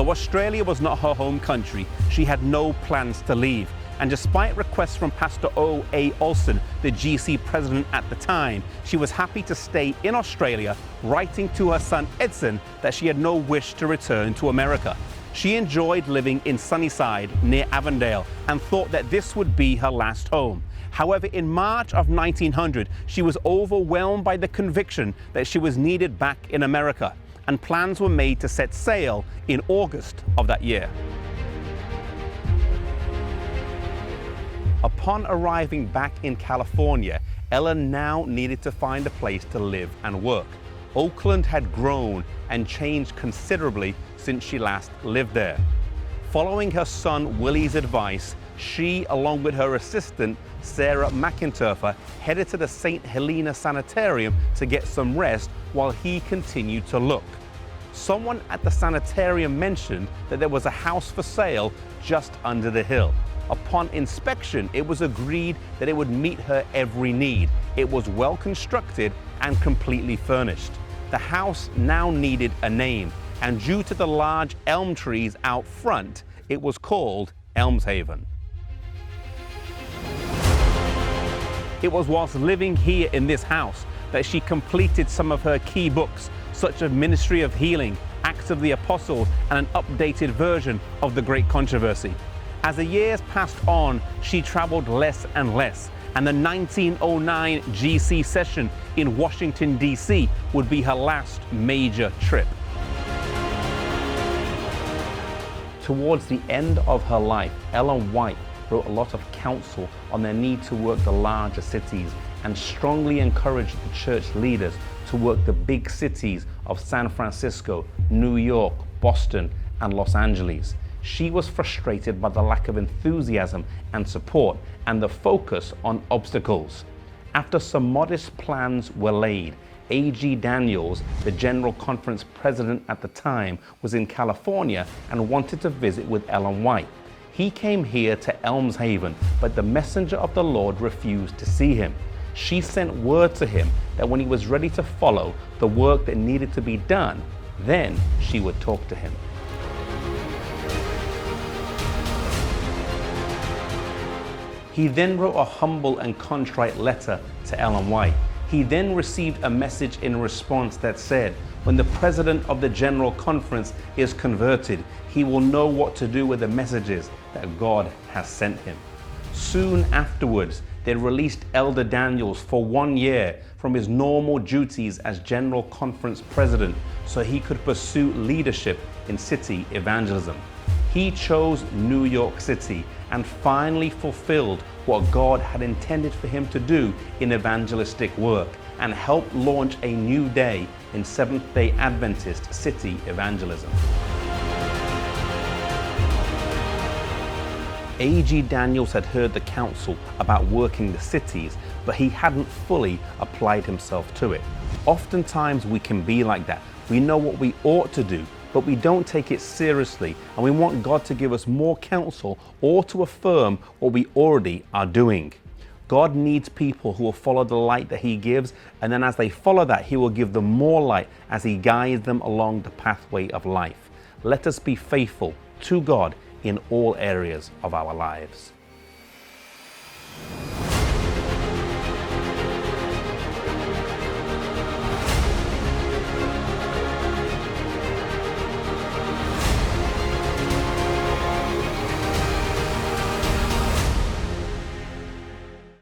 Though Australia was not her home country, she had no plans to leave. And despite requests from Pastor O.A. Olson, the GC president at the time, she was happy to stay in Australia, writing to her son Edson that she had no wish to return to America. She enjoyed living in Sunnyside near Avondale and thought that this would be her last home. However, in March of 1900, she was overwhelmed by the conviction that she was needed back in America, and plans were made to set sail in August of that year. Upon arriving back in California, Ella now needed to find a place to live and work. Oakland had grown and changed considerably since she last lived there. Following her son Willie's advice, she, along with her assistant Sarah McInturfer, headed to the St. Helena Sanitarium to get some rest while he continued to look. Someone at the sanitarium mentioned that there was a house for sale just under the hill. Upon inspection, it was agreed that it would meet her every need. It was well constructed and completely furnished. The house now needed a name, and due to the large elm trees out front, it was called Elmshaven. It was whilst living here in this house that she completed some of her key books, such as Ministry of Healing, Acts of the Apostles, and an updated version of The Great Controversy. As the years passed on, she traveled less and less, and the 1909 GC session in Washington, D.C. would be her last major trip. Towards the end of her life, Ellen White wrote a lot of counsel on their need to work the larger cities and strongly encouraged the church leaders to work the big cities of San Francisco, New York, Boston, and Los Angeles. She was frustrated by the lack of enthusiasm and support and the focus on obstacles. After some modest plans were laid, A.G. Daniels, the General Conference president at the time, was in California and wanted to visit with Ellen White. He came here to Elmshaven, but the messenger of the Lord refused to see him. She sent word to him that when he was ready to follow the work that needed to be done, then she would talk to him. He then wrote a humble and contrite letter to Ellen White. He then received a message in response that said, when the president of the General Conference is converted, he will know what to do with the messages that God has sent him. Soon afterwards, they released Elder Daniels for 1 year from his normal duties as General Conference president so he could pursue leadership in city evangelism. He chose New York City and finally fulfilled what God had intended for him to do in evangelistic work and helped launch a new day in Seventh-day Adventist city evangelism. A.G. Daniels had heard the counsel about working the cities, but he hadn't fully applied himself to it. Oftentimes we can be like that. We know what we ought to do, but we don't take it seriously, and we want God to give us more counsel or to affirm what we already are doing. God needs people who will follow the light that He gives, and then as they follow that, He will give them more light as He guides them along the pathway of life. Let us be faithful to God in all areas of our lives.